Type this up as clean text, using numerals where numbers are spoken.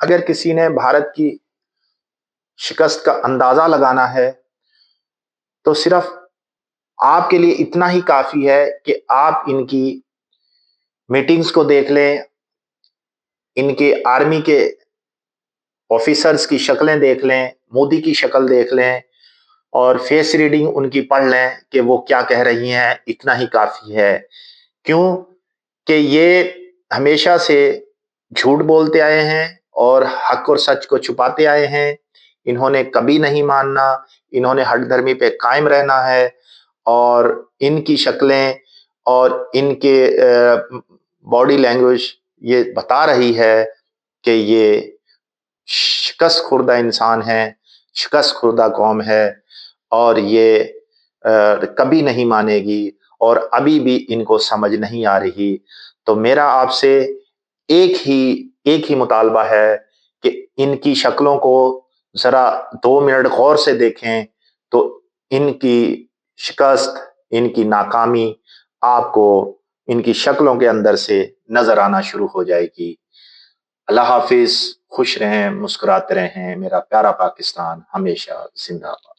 اگر کسی نے بھارت کی شکست کا اندازہ لگانا ہے تو صرف آپ کے لیے اتنا ہی کافی ہے کہ آپ ان کی میٹنگز کو دیکھ لیں، ان کے آرمی کے آفیسرز کی شکلیں دیکھ لیں، مودی کی شکل دیکھ لیں اور فیس ریڈنگ ان کی پڑھ لیں کہ وہ کیا کہہ رہی ہیں، اتنا ہی کافی ہے۔ کیوں کہ یہ ہمیشہ سے جھوٹ بولتے آئے ہیں اور حق اور سچ کو چھپاتے آئے ہیں۔ انہوں نے کبھی نہیں ماننا، انہوں نے ہٹ دھرمی پہ قائم رہنا ہے، اور ان کی شکلیں اور ان کے باڈی لینگویج یہ بتا رہی ہے کہ یہ شکست خوردہ انسان ہے، شکست خوردہ قوم ہے، اور یہ کبھی نہیں مانے گی، اور ابھی بھی ان کو سمجھ نہیں آ رہی۔ تو میرا آپ سے ایک ہی مطالبہ ہے کہ ان کی شکلوں کو ذرا 2 منٹ غور سے دیکھیں تو ان کی شکست، ان کی ناکامی آپ کو ان کی شکلوں کے اندر سے نظر آنا شروع ہو جائے گی۔ اللہ حافظ، خوش رہیں، مسکراتے رہیں، میرا پیارا پاکستان ہمیشہ زندہ باد۔